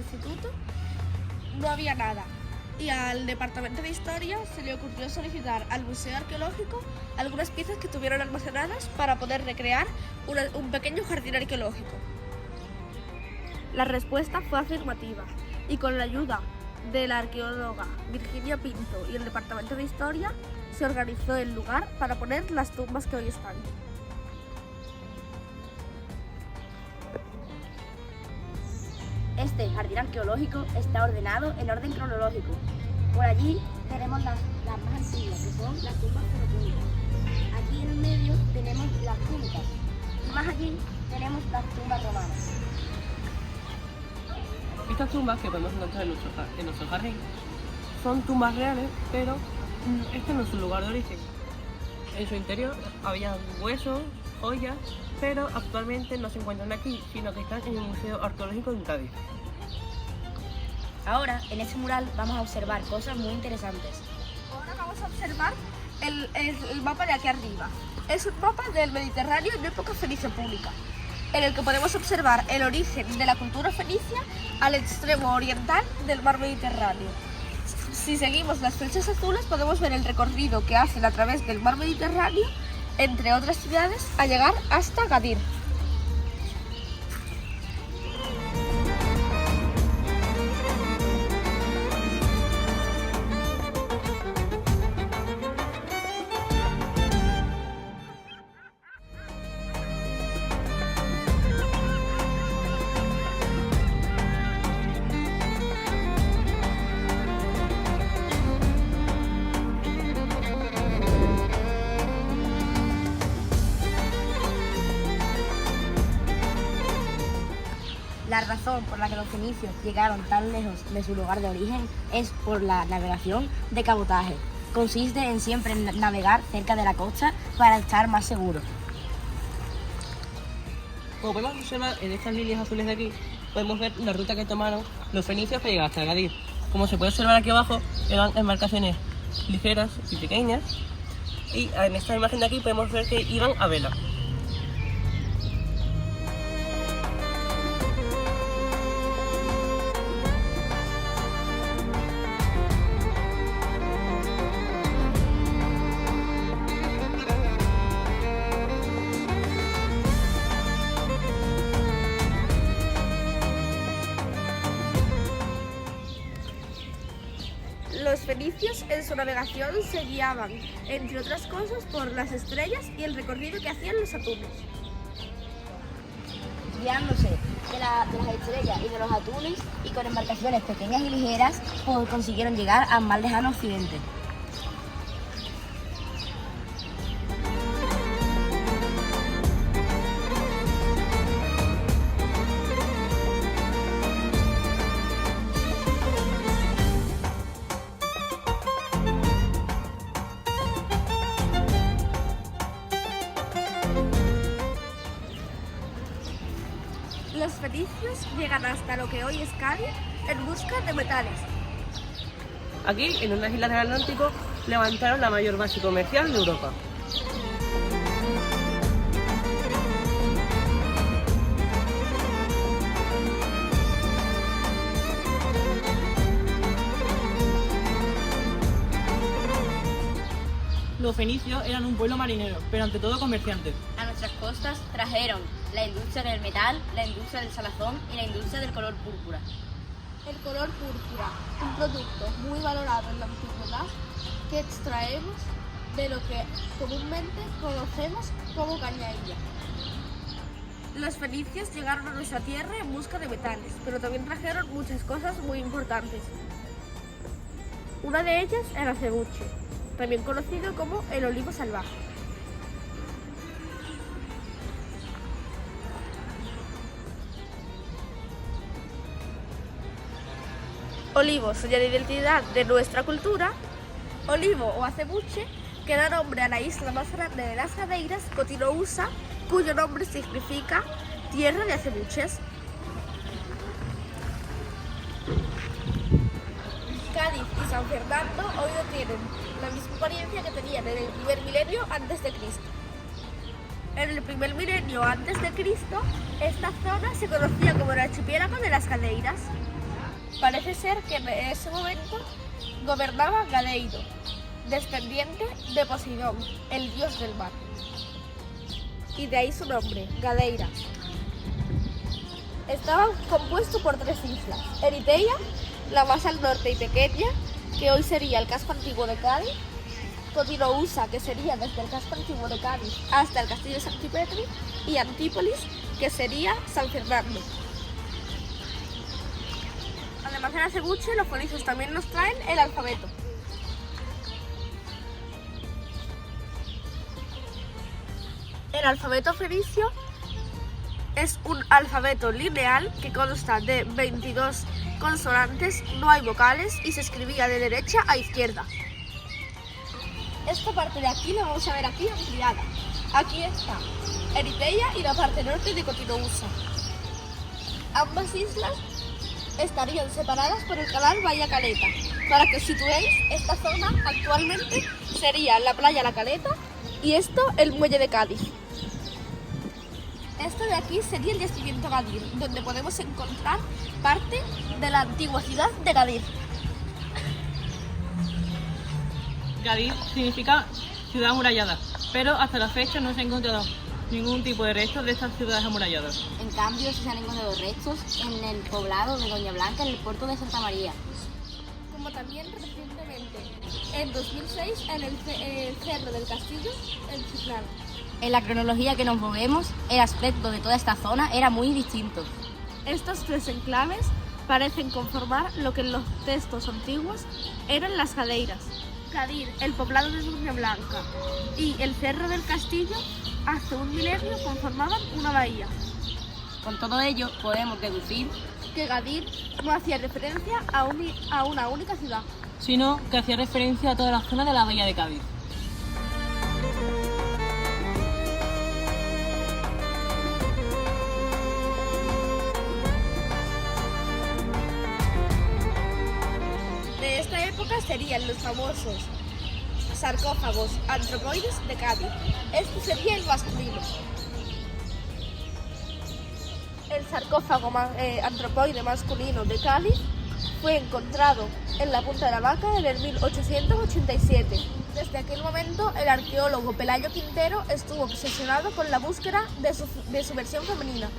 instituto no había nada. Y al Departamento de Historia se le ocurrió solicitar al Museo Arqueológico algunas piezas que tuvieron almacenadas para poder recrear un pequeño jardín arqueológico. La respuesta fue afirmativa y con la ayuda de la arqueóloga Virginia Pinto y el Departamento de Historia se organizó el lugar para poner las tumbas que hoy están. Este jardín arqueológico está ordenado en orden cronológico. Por allí tenemos las más antiguas, que son las tumbas fenopúnicas. Aquí en el medio tenemos las púnicas y más allí tenemos las tumbas romanas. Estas tumbas que podemos encontrar en nuestro jardín son tumbas reales, pero este no es su lugar de origen. En su interior había huesos, joyas, pero actualmente no se encuentran aquí, sino que están en el Museo Arqueológico de Cádiz. Ahora, en este mural vamos a observar cosas muy interesantes. Ahora vamos a observar el mapa de aquí arriba. Es un mapa del Mediterráneo en época fenicio-púnica, en el que podemos observar el origen de la cultura fenicia al extremo oriental del mar Mediterráneo. Si seguimos las flechas azules podemos ver el recorrido que hacen a través del mar Mediterráneo, entre otras ciudades, a llegar hasta Agadir. La razón por la que los fenicios llegaron tan lejos de su lugar de origen es por la navegación de cabotaje. Consiste en siempre navegar cerca de la costa para estar más seguro. Como podemos observar en estas líneas azules de aquí, podemos ver la ruta que tomaron los fenicios para llegar hasta Agadir. Como se puede observar aquí abajo, eran embarcaciones ligeras y pequeñas, y en esta imagen de aquí podemos ver que iban a vela. Los fenicios en su navegación se guiaban, entre otras cosas, por las estrellas y el recorrido que hacían los atunes. Guiándose de las estrellas y de los atunes y con embarcaciones pequeñas y ligeras, pues consiguieron llegar al más lejano occidente. Los fenicios llegan hasta lo que hoy es Cádiz en busca de metales. Aquí, en unas islas del Atlántico, levantaron la mayor base comercial de Europa. Los fenicios eran un pueblo marinero, pero ante todo comerciantes. A nuestras costas trajeron la industria del metal, la industria del salazón y la industria del color púrpura. El color púrpura, un producto muy valorado en la antigüedad que extraemos de lo que comúnmente conocemos como cañailla. Los fenicios llegaron a nuestra tierra en busca de metales, pero también trajeron muchas cosas muy importantes. Una de ellas era el acebuche, también conocido como el olivo salvaje. Olivo, señal de identidad de nuestra cultura. Olivo o acebuche, que da nombre a la isla más grande de las Cadeiras, Cotinoussa, cuyo nombre significa tierra de acebuches. Cádiz y San Fernando hoy no tienen la misma apariencia que tenían en el primer milenio antes de Cristo. En el primer milenio antes de Cristo, esta zona se conocía como el archipiélago de las Cadeiras. Parece ser que en ese momento gobernaba Gadeiro, descendiente de Poseidón, el dios del mar. Y de ahí su nombre, Gadeira. Estaba compuesto por 3 islas: Eriteia, la más al norte y pequeña, que hoy sería el casco antiguo de Cádiz; Cotinousa, que sería desde el casco antiguo de Cádiz hasta el castillo de Santipetri; y Antípolis, que sería San Fernando. Además de la cebuche, los fenicios también nos traen el alfabeto. El alfabeto fenicio es un alfabeto lineal que consta de 22 consonantes, no hay vocales y se escribía de derecha a izquierda. Esta parte de aquí la vamos a ver aquí ampliada. Aquí está Eriteia y la parte norte de Cotinousa. Ambas islas estarían separadas por el canal Bahía Caleta. Para que os situéis, esta zona actualmente sería la playa La Caleta y esto el muelle de Cádiz. Esto de aquí sería el yacimiento Gadir, donde podemos encontrar parte de la antigua ciudad de Gadir. Gadir significa ciudad amurallada, pero hasta la fecha no se ha encontrado ningún tipo de restos de estas ciudades amuralladas. En cambio, sí se han encontrado restos en el poblado de Doña Blanca, en el puerto de Santa María. Como también recientemente, en 2006, en el Cerro del Castillo, en Chiclana. En la cronología que nos movemos, el aspecto de toda esta zona era muy distinto. Estos 3 enclaves parecen conformar lo que en los textos antiguos eran las Gadeiras. Gadir, el poblado de Doña Blanca y el Cerro del Castillo, hace un milenio conformaban una bahía. Con todo ello, podemos deducir Que Gadir no hacía referencia a una única ciudad. Sino que hacía referencia a toda la zona de la bahía de Cádiz. De esta época serían los famosos sarcófagos antropoides de Cádiz. Este sería el masculino. El sarcófago antropoide masculino de Cádiz fue encontrado en la Punta de la Vaca en el 1887. Desde aquel momento, el arqueólogo Pelayo Quintero estuvo obsesionado con la búsqueda de su versión femenina.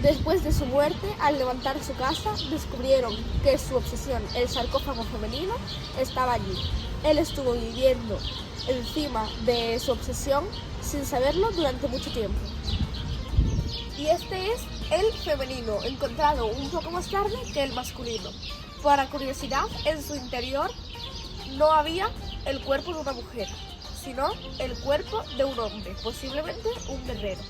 Después de su muerte, al levantar su casa, descubrieron que su obsesión, el sarcófago femenino, estaba allí. Él estuvo viviendo encima de su obsesión sin saberlo durante mucho tiempo. Y este es el femenino, encontrado un poco más tarde que el masculino. Para curiosidad, en su interior no había el cuerpo de una mujer, sino el cuerpo de un hombre, posiblemente un guerrero.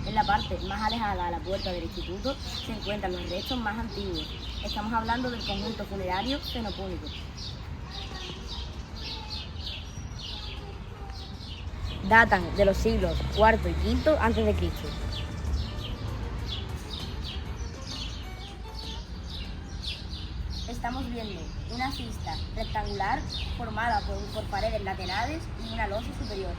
en la parte más alejada a la puerta del instituto se encuentran los restos más antiguos. Estamos hablando del conjunto funerario fenopúnico. Datan de los siglos IV y V a.C. Estamos viendo una cista rectangular formada por paredes laterales y una losa superior.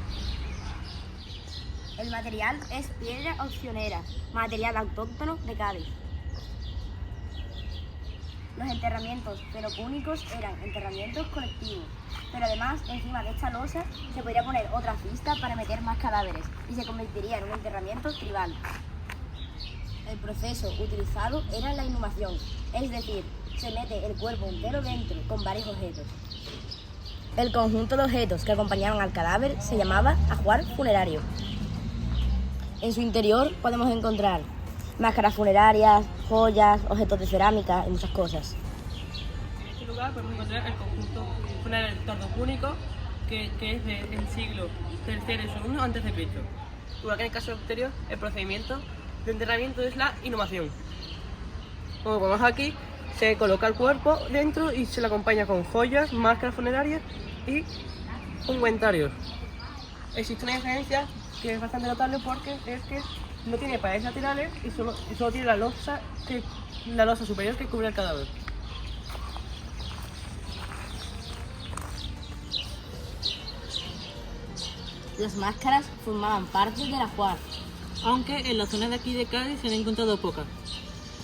El material es piedra opcionera, material autóctono de Cádiz. Los enterramientos fenopúnicos eran enterramientos colectivos, pero además encima de esta losa se podría poner otra cista para meter más cadáveres y se convertiría en un enterramiento tribal. El proceso utilizado era la inhumación, es decir, se mete el cuerpo entero dentro con varios objetos. El conjunto de objetos que acompañaban al cadáver se llamaba ajuar funerario. En su interior podemos encontrar máscaras funerarias, joyas, objetos de cerámica y muchas cosas. En este lugar podemos encontrar el conjunto funerario tordopúnico, que es del siglo III y II a.C. Igual que en el caso anterior, el procedimiento de enterramiento es la inhumación. Como vemos aquí, se coloca el cuerpo dentro y se le acompaña con joyas, máscaras funerarias y ungüentarios. Existe una diferencia que es bastante notable porque es que no tiene paredes laterales y solo tiene la losa superior que cubre el cadáver. Las máscaras formaban parte del ajuar. Aunque en la zona de aquí de Cádiz se han encontrado pocas.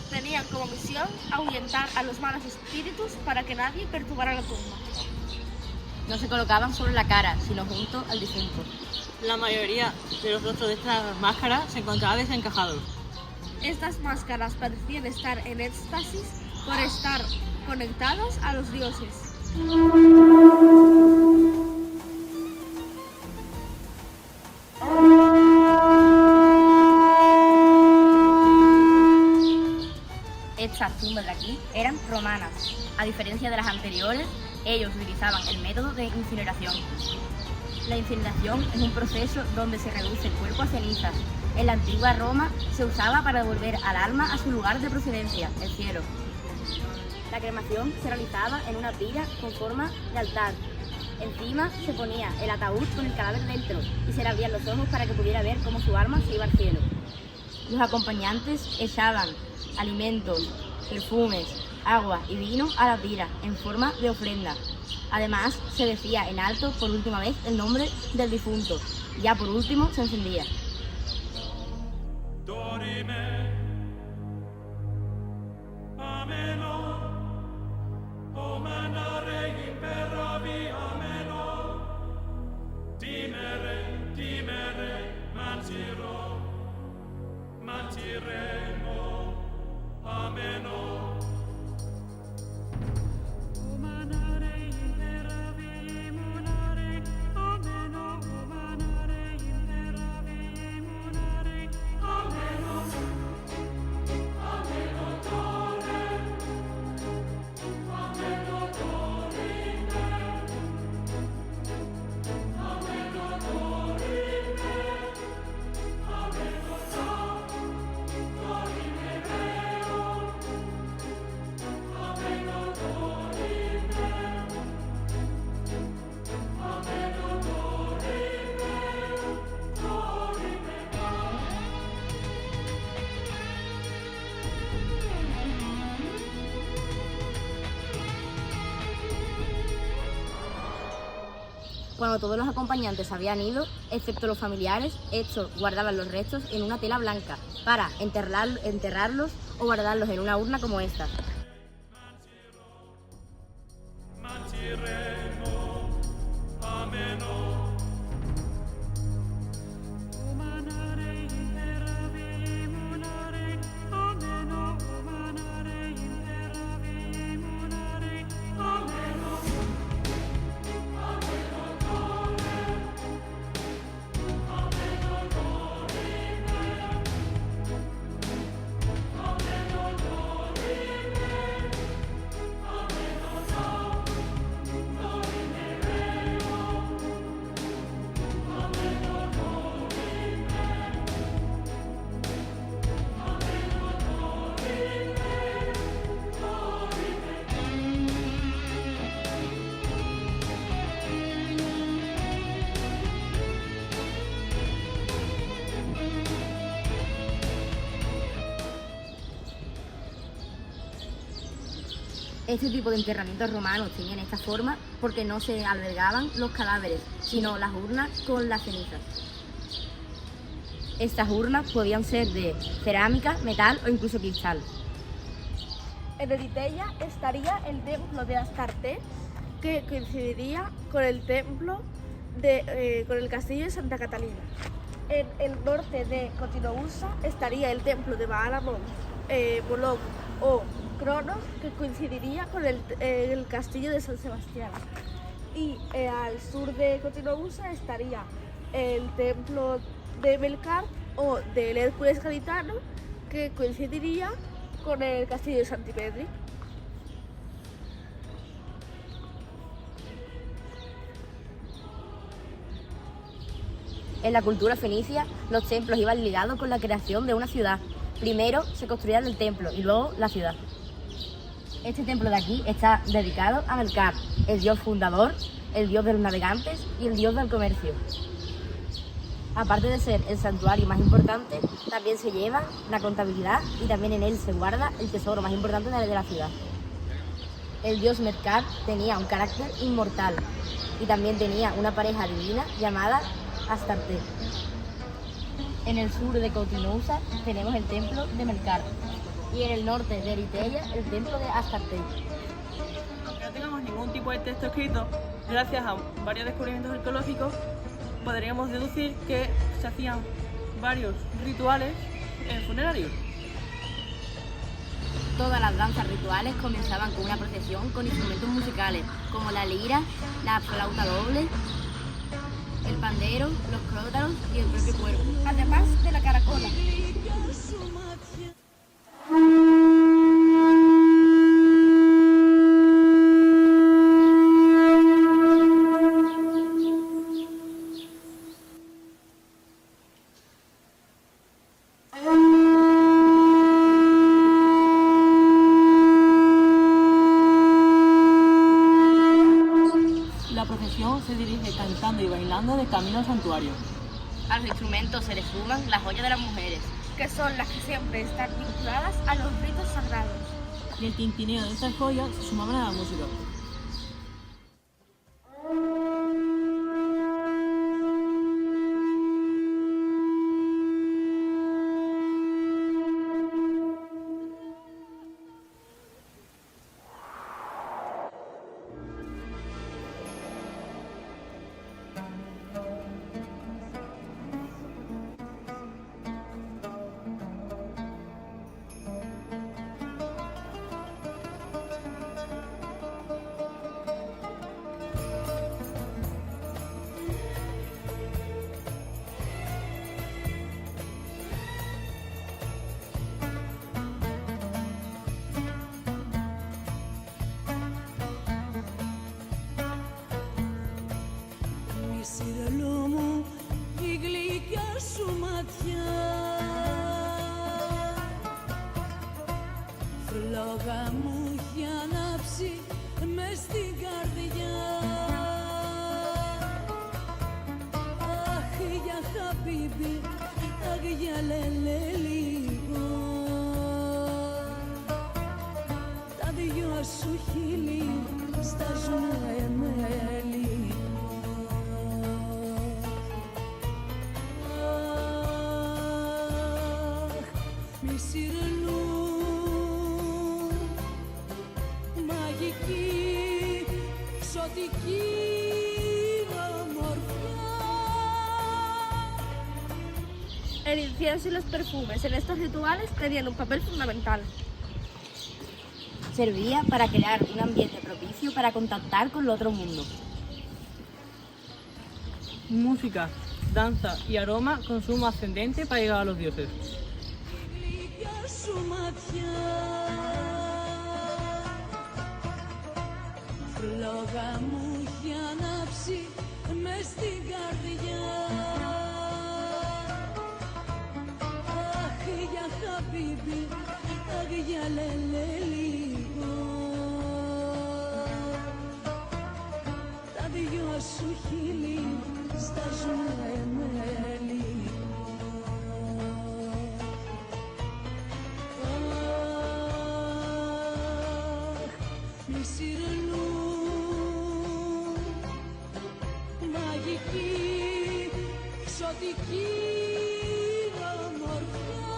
Tenían como misión ahuyentar a los malos espíritus para que nadie perturbara la tumba. No se colocaban sobre la cara, sino junto al difunto. La mayoría de los rostros de estas máscaras se encontraban desencajados. Estas máscaras parecían estar en éxtasis por estar conectados a los dioses. Estas tumbas de aquí eran romanas. A diferencia de las anteriores, ellos utilizaban el método de incineración. La incineración es un proceso donde se reduce el cuerpo a cenizas. En la antigua Roma se usaba para devolver al alma a su lugar de procedencia, el cielo. La cremación se realizaba en una pira con forma de altar. Encima se ponía el ataúd con el cadáver dentro y se le abrían los ojos para que pudiera ver cómo su alma se iba al cielo. Los acompañantes echaban alimentos, perfumes, agua y vino a la pira en forma de ofrenda. Además, se decía en alto por última vez el nombre del difunto. Ya por último se encendía. Dorime, ameno, omanare imperavi ameno, timere, mantiremo, ameno. Omanare imperavi munare, ameno, omanare imperavi munare, ameno, ameno dore, ameno dorime, ameno dorime, ameno dorime veo, ameno dorime, ameno dorime, Cuando todos los acompañantes habían ido, excepto los familiares, estos guardaban los restos en una tela blanca para enterrarlos o guardarlos en una urna como esta. mantiremo, ameno. Omanare imperavi munare, ameno, omanare imperavi munare, ameno, ameno dore, ameno dorime, ameno dorime, ameno dorime veo, ameno dorime, ameno Este tipo de enterramientos romanos tenían esta forma porque no se albergaban los cadáveres, sino las urnas con las cenizas. Estas urnas podían ser de cerámica, metal o incluso cristal. En Eritrea estaría el templo de Astarte, que coincidiría con el templo con el castillo de Santa Catalina. En el norte de Cotinoussa estaría el templo de Baal-Amon, Moloch o Cronos, que coincidiría con el castillo de San Sebastián. Y al sur de Cotinoussa estaría el templo de Melkart o del Hércules gaditano, que coincidiría con el castillo de Santipetri. En la cultura fenicia, los templos iban ligados con la creación de una ciudad. Primero se construía el templo y luego la ciudad. Este templo de aquí está dedicado a Melkart, el dios fundador, el dios de los navegantes y el dios del comercio. Aparte de ser el santuario más importante, también se lleva la contabilidad y también en él se guarda el tesoro más importante de la ciudad. El dios Melkart tenía un carácter inmortal y también tenía una pareja divina llamada Astarte. En el sur de Cotinoussa tenemos el templo de Melkart y en el norte de Eritrea el templo de Astarte. Aunque no tengamos ningún tipo de texto escrito, gracias a varios descubrimientos arqueológicos, podríamos deducir que se hacían varios rituales funerarios. Todas las danzas rituales comenzaban con una procesión con instrumentos musicales como la lira, la flauta doble, el pandero, los crótaros y el propio cuervo. Además de la caracola. La procesión se dirige cantando y bailando de camino al santuario. A los instrumentos se les suman las joyas de las mujeres. Que son las que siempre están vinculadas a los ritos sagrados. Y el tintineo de estas joyas se sumaban a la música. Σιρελό μου η γλυκιά σου ματιά, φλόγα μου έχει ανάψει μες στην καρδιά. Αχ για χαμπίμπι, αχ για λελέ λίγο, τα δυο σου χείλη στάζουν εμέλη. Σιρελού, μαγική, ξωτική ομορφιά. El incienso y los perfumes en estos rituales tenían un papel fundamental. Servía para crear un ambiente propicio para contactar con el otro mundo. Música, danza y aroma con sumo ascendente para llegar a los dioses. Σου ματιά, φλόγα μου έχει ανάψει μες στην καρδιά. Αχ για χαμπίμπι, αχ για λελέ λίγο, τα δυο σου χείλη στάζουν εμέλη. Σιρελού, μαγική, ξωτική ομορφιά.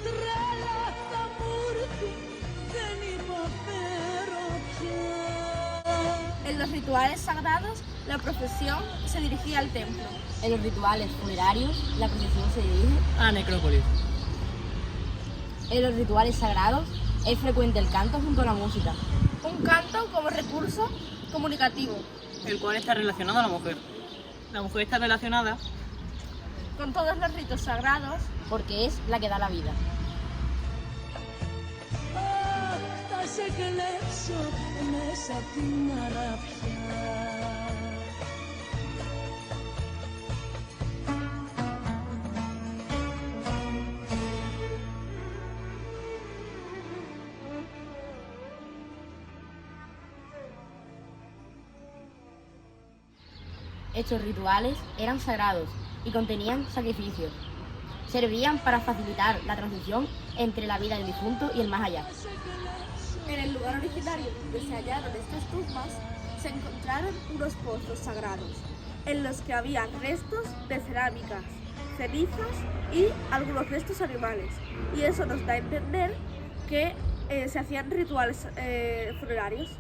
Τρέλα θα μου έρθει, δεν υποφέρω πια. En los rituales sagrados, la procesión se dirigía al templo. En los rituales funerarios, la procesión se dirige. A necrópolis. En los rituales sagrados, es frecuente el canto junto a la música. Un canto como recurso comunicativo El cual está relacionado a la mujer. La mujer está relacionada con todos los ritos sagrados. Porque es la que da la vida. Αχ, θα σε κλέψω μέσα απ' την αραπιά. Estos rituales eran sagrados y contenían sacrificios. Servían para facilitar la transición entre la vida del difunto y el más allá. En el lugar originario donde se hallaron estas tumbas, se encontraron unos pozos sagrados en los que había restos de cerámicas, cenizas y algunos restos animales. Y eso nos da a entender que se hacían rituales funerarios.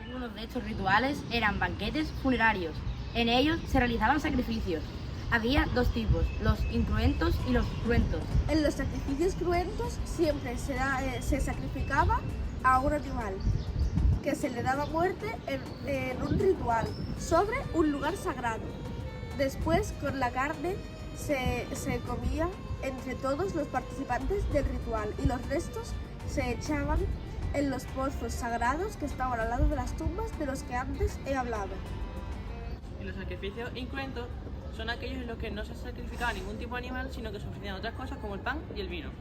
Algunos de estos rituales eran banquetes funerarios. En ellos se realizaban sacrificios. Había dos tipos, los incruentos y los cruentos. En los sacrificios cruentos siempre se sacrificaba a un animal que se le daba muerte en un ritual sobre un lugar sagrado. Después, con la carne se comía entre todos los participantes del ritual y los restos se echaban en los pozos sagrados que estaban al lado de las tumbas de los que antes he hablado. Y los sacrificios incruentos son aquellos en los que no se sacrificaba ningún tipo de animal, sino que se ofrecían otras cosas como el pan y el vino.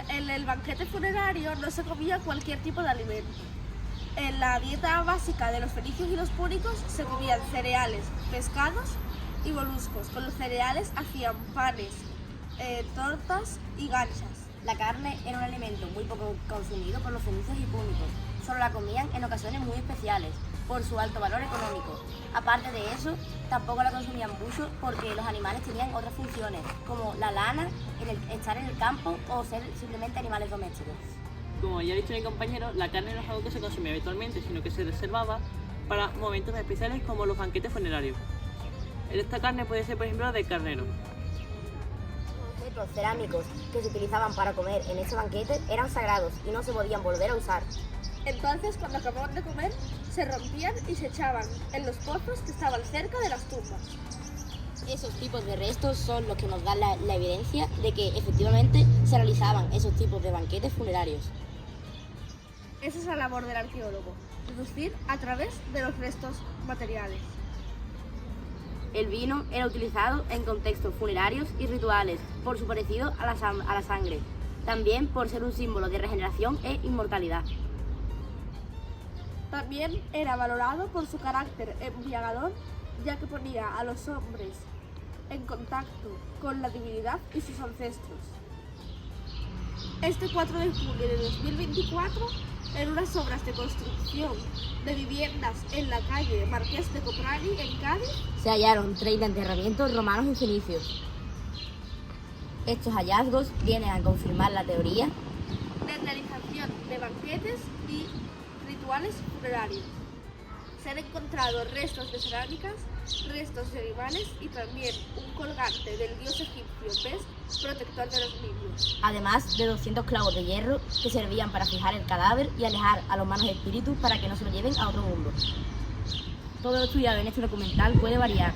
En el banquete funerario no se comía cualquier tipo de alimento. En la dieta básica de los fenicios y los púnicos se comían cereales, pescados y moluscos. Con los cereales hacían panes, tortas y ganchas. La carne era un alimento muy poco consumido por los fenicios y púnicos. Solo la comían en ocasiones muy especiales, por su alto valor económico. Aparte de eso, tampoco la consumían mucho porque los animales tenían otras funciones, como la lana, estar en el campo o ser simplemente animales domésticos. Como ya ha dicho mi compañero, la carne no es algo que se consumía habitualmente, sino que se reservaba para momentos especiales como los banquetes funerarios. Esta carne puede ser, por ejemplo, de carnero. Los objetos cerámicos que se utilizaban para comer en este banquete eran sagrados y no se podían volver a usar. Entonces, cuando acababan de comer, se rompían y se echaban en los pozos que estaban cerca de las tumbas. Esos tipos de restos son los que nos dan la evidencia de que efectivamente se realizaban esos tipos de banquetes funerarios. Esa es la labor del arqueólogo, deducir a través de los restos materiales. El vino era utilizado en contextos funerarios y rituales por su parecido a la sangre, también por ser un símbolo de regeneración e inmortalidad. También era valorado por su carácter embriagador, ya que ponía a los hombres en contacto con la divinidad y sus ancestros. Este 4 de julio de 2024, en unas obras de construcción de viviendas en la calle Marqués de Coprali, en Cádiz, Se hallaron 30 enterramientos romanos y fenicios. Estos hallazgos vienen a confirmar la teoría de realización de banquetes y rituales funerarios. Se han encontrado restos de cerámicas, restos de animales y también un colgante del dios egipcio Pes, protector de los niños. además de 200 clavos de hierro que servían para fijar el cadáver y alejar a los malos espíritus para que no se lo lleven a otro mundo. Todo lo estudiado en este documental puede variar.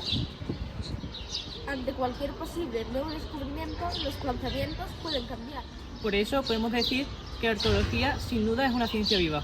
Ante cualquier posible nuevo descubrimiento, los planteamientos pueden cambiar. Por eso podemos decir que la arqueología sin duda es una ciencia viva.